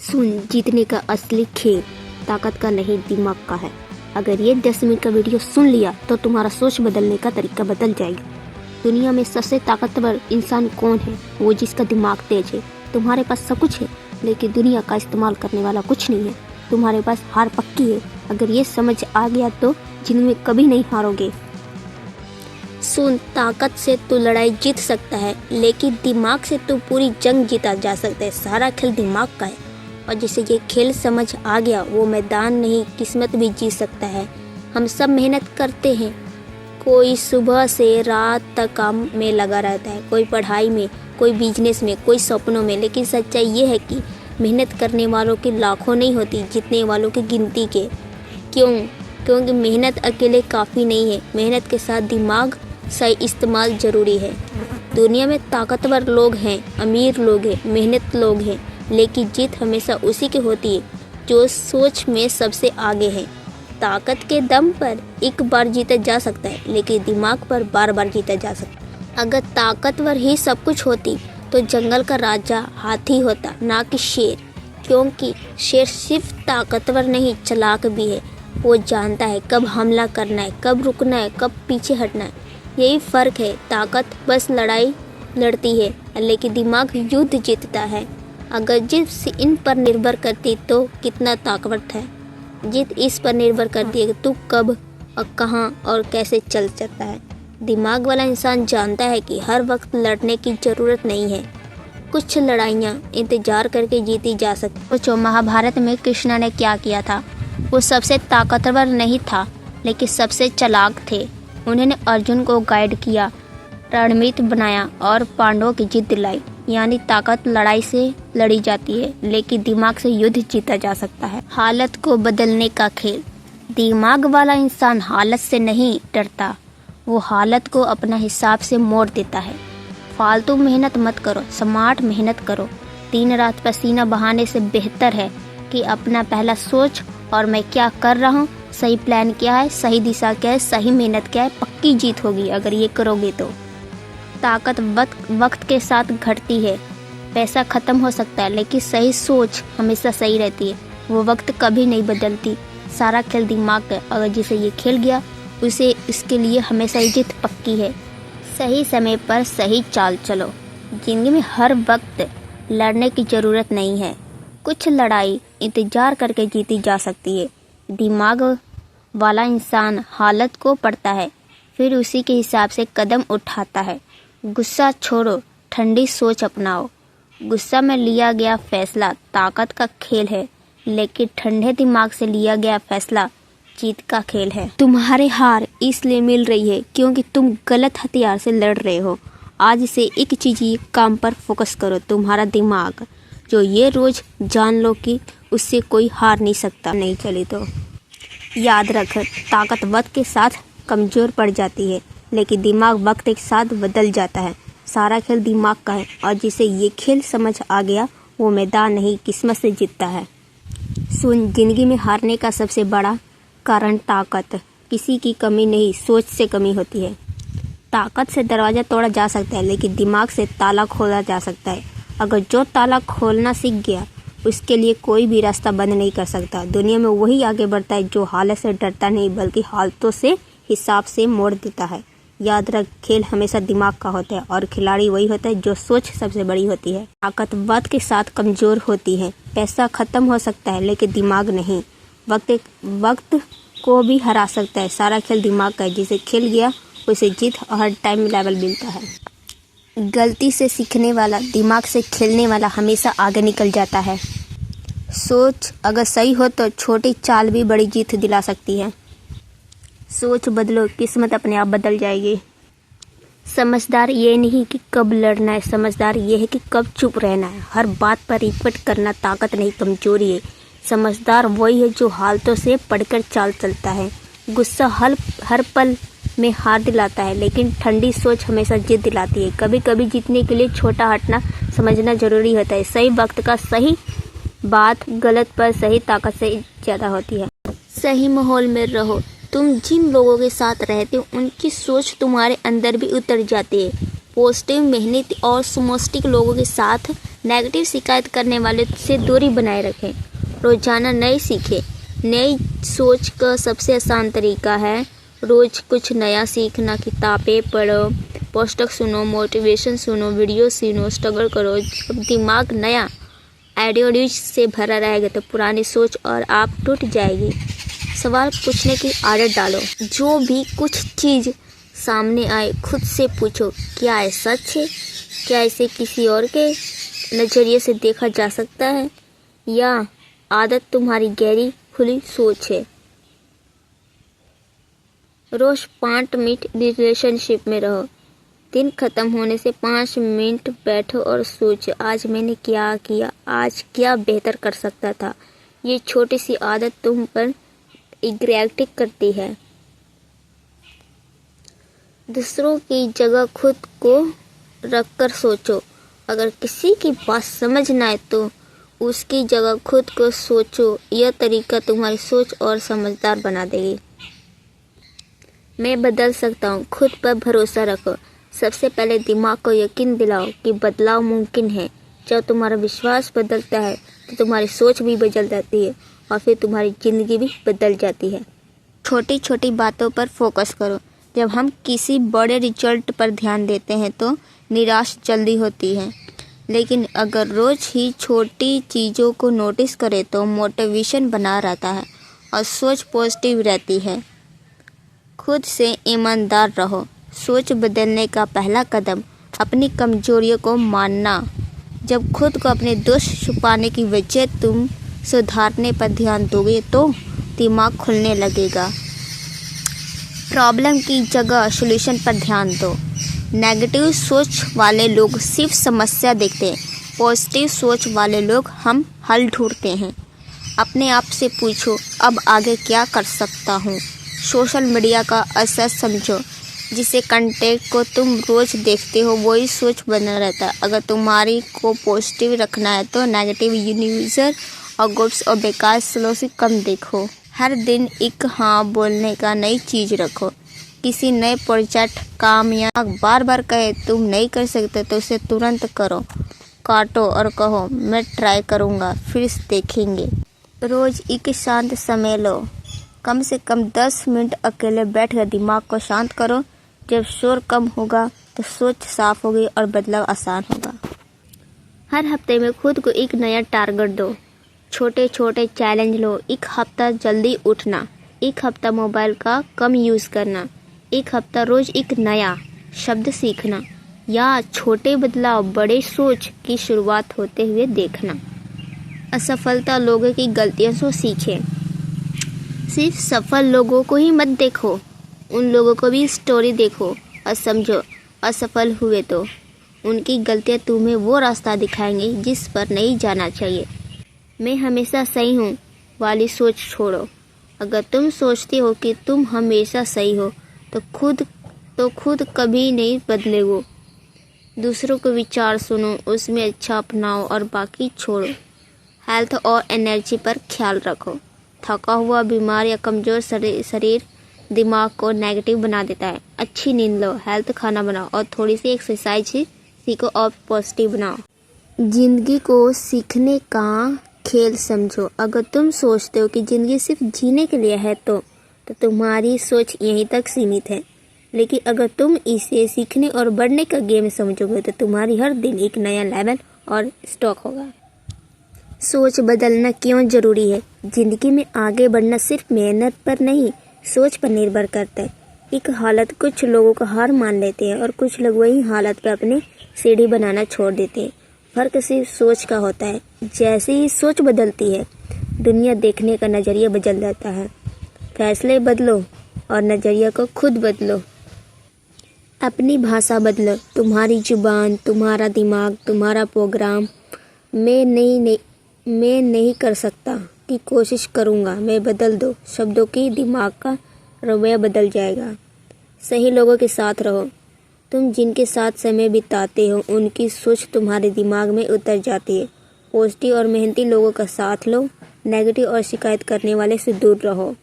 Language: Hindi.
सुन, जीतने का असली खेल ताकत का नहीं दिमाग का है। अगर ये 10 मिनट का वीडियो सुन लिया तो तुम्हारा सोच बदलने का तरीका बदल जाएगा। दुनिया में सबसे ताकतवर इंसान कौन है? वो जिसका दिमाग तेज है। तुम्हारे पास सब कुछ है लेकिन दुनिया का इस्तेमाल करने वाला कुछ नहीं है। तुम्हारे पास हार पक्की है। अगर ये समझ आ गया तो जिंदगी में कभी नहीं हारोगे। सुन, ताकत से तू लड़ाई जीत सकता है लेकिन दिमाग से तू पूरी जंग जीता जा सकता है। सारा खेल दिमाग का है और जिसे ये खेल समझ आ गया वो मैदान नहीं किस्मत भी जीत सकता है। हम सब मेहनत करते हैं, कोई सुबह से रात तक काम में लगा रहता है, कोई पढ़ाई में, कोई बिजनेस में, कोई सपनों में। लेकिन सच्चाई ये है कि मेहनत करने वालों की लाखों नहीं होती, जीतने वालों की गिनती के। क्योंकि मेहनत अकेले काफ़ी नहीं है, मेहनत के साथ दिमाग सही इस्तेमाल ज़रूरी है। दुनिया में ताकतवर लोग हैं, अमीर लोग हैं, मेहनत लोग हैं, लेकिन जीत हमेशा उसी की होती है जो सोच में सबसे आगे है। ताकत के दम पर एक बार जीता जा सकता है लेकिन दिमाग पर बार बार जीता जा सकता है। अगर ताकतवर ही सब कुछ होती तो जंगल का राजा हाथी होता, ना कि शेर। क्योंकि शेर सिर्फ ताकतवर नहीं, चालाक भी है। वो जानता है कब हमला करना है, कब रुकना है, कब पीछे हटना है। यही फ़र्क है। ताकत बस लड़ाई लड़ती है लेकिन दिमाग युद्ध जीतता है। अगर जीत इन पर निर्भर करती तो कितना ताकतवर है। जीत इस पर निर्भर करती है कि तू कब और कहाँ और कैसे चल सकता है। दिमाग वाला इंसान जानता है कि हर वक्त लड़ने की ज़रूरत नहीं है। कुछ लड़ाइयाँ इंतजार करके जीती जा सकती। सोचो, महाभारत में कृष्ण ने क्या किया था। वो सबसे ताकतवर नहीं था लेकिन सबसे चालाक थे। उन्होंने अर्जुन को गाइड किया, रणनीति बनाया और पांडवों की जीत दिलाई। यानी ताकत लड़ाई से लड़ी जाती है लेकिन दिमाग से युद्ध जीता जा सकता है। हालत को बदलने का खेल। दिमाग वाला इंसान हालत से नहीं डरता, वो हालत को अपना हिसाब से मोड़ देता है। फालतू मेहनत मत करो, स्मार्ट मेहनत करो। दिन रात पसीना बहाने से बेहतर है कि अपना पहला सोच और मैं क्या कर रहा हूँ, सही प्लान क्या है, सही दिशा क्या है, सही मेहनत क्या है। पक्की जीत होगी अगर ये करोगे तो। ताकत वक्त के साथ घटती है। पैसा ख़त्म हो सकता है लेकिन सही सोच हमेशा सही रहती है। वो वक्त कभी नहीं बदलती। सारा खेल दिमाग है। अगर जिसे ये खेल गया उसे इसके लिए हमेशा ही जीत पक्की है। सही समय पर सही चाल चलो। ज़िंदगी में हर वक्त लड़ने की ज़रूरत नहीं है। कुछ लड़ाई इंतज़ार करके जीती जा सकती है। दिमाग वाला इंसान हालत को पढ़ता है, फिर उसी के हिसाब से कदम उठाता है। गुस्सा छोड़ो, ठंडी सोच अपनाओ। गुस्सा में लिया गया फैसला ताकत का खेल है लेकिन ठंडे दिमाग से लिया गया फैसला जीत का खेल है। तुम्हारी हार इसलिए मिल रही है क्योंकि तुम गलत हथियार से लड़ रहे हो। आज से एक चीज़ काम पर फोकस करो, तुम्हारा दिमाग। जो ये रोज़ जान लो कि उससे कोई हार नहीं सकता। नहीं चली तो याद रख, ताकत वक्त के साथ कमज़ोर पड़ जाती है लेकिन दिमाग वक्त के साथ बदल जाता है। सारा खेल दिमाग का है और जिसे ये खेल समझ आ गया वो मैदान नहीं किस्मत से जीतता है। सुन, जिंदगी में हारने का सबसे बड़ा कारण ताकत किसी की कमी नहीं, सोच से कमी होती है। ताकत से दरवाज़ा तोड़ा जा सकता है लेकिन दिमाग से ताला खोला जा सकता है। अगर जो ताला खोलना सीख गया उसके लिए कोई भी रास्ता बंद नहीं कर सकता। दुनिया में वही आगे बढ़ता है जो हालत से डरता नहीं बल्कि हालतों से हिसाब से मोड़ देता है। याद रख, खेल हमेशा दिमाग का होता है और खिलाड़ी वही होता है जो सोच सबसे बड़ी होती है। ताकत वक्त के साथ कमज़ोर होती है। पैसा ख़त्म हो सकता है लेकिन दिमाग नहीं। वक्त को भी हरा सकता है। सारा खेल दिमाग का है। जिसे खेल गया उसे जीत हर टाइम लेवल मिलता है। गलती से सीखने वाला, दिमाग से खेलने वाला हमेशा आगे निकल जाता है। सोच अगर सही हो तो छोटी चाल भी बड़ी जीत दिला सकती है। सोच बदलो, किस्मत अपने आप बदल जाएगी। समझदार ये नहीं कि कब लड़ना है, समझदार ये है कि कब चुप रहना है। हर बात पर रिपीट करना ताकत नहीं कमजोरी है। समझदार वही है जो हालतों से पढ़कर चाल चलता है। गुस्सा हर पल में हार दिलाता है लेकिन ठंडी सोच हमेशा जीत दिलाती है। कभी कभी जीतने के लिए छोटा हटना समझना जरूरी होता है। सही वक्त का सही बात गलत पर सही ताकत से ज़्यादा होती है। सही माहौल में रहो। तुम जिन लोगों के साथ रहते हो उनकी सोच तुम्हारे अंदर भी उतर जाती है। पॉजिटिव, मेहनती और सुमोस्टिक लोगों के साथ नेगेटिव शिकायत करने वाले से दूरी बनाए रखें। रोजाना नए सीखें। नई सोच का सबसे आसान तरीका है रोज कुछ नया सीखना। किताबें पढ़ो, पुस्तक सुनो, मोटिवेशन सुनो, वीडियो सुनो, स्ट्रगल करो। जब दिमाग नया आइडियोलॉजी से भरा रहेगा तो पुरानी सोच और आप टूट जाएगी। सवाल पूछने की आदत डालो। जो भी कुछ चीज़ सामने आए खुद से पूछो, क्या ये सच है? क्या इसे किसी और के नज़रिए से देखा जा सकता है, या आदत तुम्हारी गहरी खुली सोच है? रोज 5 मिनट रिलेशनशिप में रहो। दिन खत्म होने से 5 मिनट बैठो और सोचो, आज मैंने क्या किया, आज क्या बेहतर कर सकता था। ये छोटी सी आदत तुम पर इग्रेटिक करती है। दूसरों की जगह खुद को रखकर सोचो। अगर किसी की बात समझ ना आए तो उसकी जगह खुद को सोचो। यह तरीका तुम्हारी सोच और समझदार बना देगी। मैं बदल सकता हूँ। खुद पर भरोसा रखो। सबसे पहले दिमाग को यकीन दिलाओ कि बदलाव मुमकिन है। जब तुम्हारा विश्वास बदलता है तो तुम्हारी सोच भी बदल जाती है और फिर तुम्हारी ज़िंदगी भी बदल जाती है। छोटी छोटी बातों पर फोकस करो। जब हम किसी बड़े रिजल्ट पर ध्यान देते हैं तो निराश जल्दी होती है, लेकिन अगर रोज़ ही छोटी चीज़ों को नोटिस करें तो मोटिवेशन बना रहता है और सोच पॉजिटिव रहती है। खुद से ईमानदार रहो। सोच बदलने का पहला कदम अपनी कमजोरियों को मानना। जब खुद को अपने दोष छुपाने की वजह तुम सुधारने पर ध्यान दोगे तो दिमाग खुलने लगेगा। प्रॉब्लम की जगह सॉल्यूशन पर ध्यान दो। नेगेटिव सोच वाले लोग सिर्फ समस्या देखते हैं, पॉजिटिव सोच वाले लोग हम हल ढूंढते हैं। अपने आप से पूछो, अब आगे क्या कर सकता हूँ। सोशल मीडिया का असर समझो। जिसे कंटेंट को तुम रोज़ देखते हो वही सोच बना रहता है। अगर तुम्हारी को पॉजिटिव रखना है तो नेगेटिव यूज़र और ग्रुप्स और बेकार स्लो से कम देखो। हर दिन एक हाँ बोलने का नई चीज़ रखो। किसी नए प्रोजेक्ट काम या बार बार कहे तुम नहीं कर सकते तो उसे तुरंत करो। काटो और कहो मैं ट्राई करूँगा, फिर देखेंगे। रोज़ एक शांत समय लो। कम से कम 10 मिनट अकेले बैठकर दिमाग को शांत करो। जब शोर कम होगा तो सोच साफ होगी और बदलाव आसान होगा। हर हफ्ते में खुद को एक नया टारगेट दो। छोटे छोटे चैलेंज लो। एक हफ्ता जल्दी उठना, एक हफ्ता मोबाइल का कम यूज़ करना, एक हफ्ता रोज एक नया शब्द सीखना, या छोटे बदलाव बड़े सोच की शुरुआत होते हुए देखना। असफलता लोगों की गलतियों से सीखें। सिर्फ सफल लोगों को ही मत देखो, उन लोगों को भी स्टोरी देखो और समझो असफल हुए तो उनकी गलतियाँ तुम्हें वो रास्ता दिखाएंगी जिस पर नहीं जाना चाहिए। मैं हमेशा सही हूँ वाली सोच छोड़ो। अगर तुम सोचती हो कि तुम हमेशा सही हो तो खुद कभी नहीं बदलेगो। दूसरों के विचार सुनो, उसमें अच्छा अपनाओ और बाकी छोड़ो। हेल्थ और एनर्जी पर ख्याल रखो। थका हुआ, बीमार या कमज़ोर शरीर दिमाग को नेगेटिव बना देता है। अच्छी नींद लो, हेल्थ खाना बनाओ और थोड़ी सी एक्सरसाइज सीखो और पॉजिटिव बनाओ। जिंदगी को सीखने का खेल समझो। अगर तुम सोचते हो कि ज़िंदगी सिर्फ जीने के लिए है तो तुम्हारी सोच यहीं तक सीमित है। लेकिन अगर तुम इसे सीखने और बढ़ने का गेम समझोगे तो तुम्हारी हर दिन एक नया लेवल और स्टॉक होगा। सोच बदलना क्यों ज़रूरी है? ज़िंदगी में आगे बढ़ना सिर्फ मेहनत पर नहीं, सोच पर निर्भर करता है। एक हालत कुछ लोगों को हार मान लेते हैं और कुछ लोग वही हालत पर अपनी सीढ़ी बनाना छोड़ देते हैं। फर्क सिर्फ सोच का होता है। जैसे ही सोच बदलती है दुनिया देखने का नज़रिया बदल जाता है। फैसले बदलो और नज़रिया को खुद बदलो। अपनी भाषा बदलो। तुम्हारी जुबान, तुम्हारा दिमाग, तुम्हारा प्रोग्राम। मैं नहीं कर सकता की कोशिश करूँगा, मैं बदल दो शब्दों की दिमाग का रवैया बदल जाएगा। सही लोगों के साथ रहो। तुम जिनके साथ समय बिताते हो उनकी सोच तुम्हारे दिमाग में उतर जाती है। पॉजिटिव और मेहनती लोगों का साथ लो। नेगेटिव और शिकायत करने वाले से दूर रहो।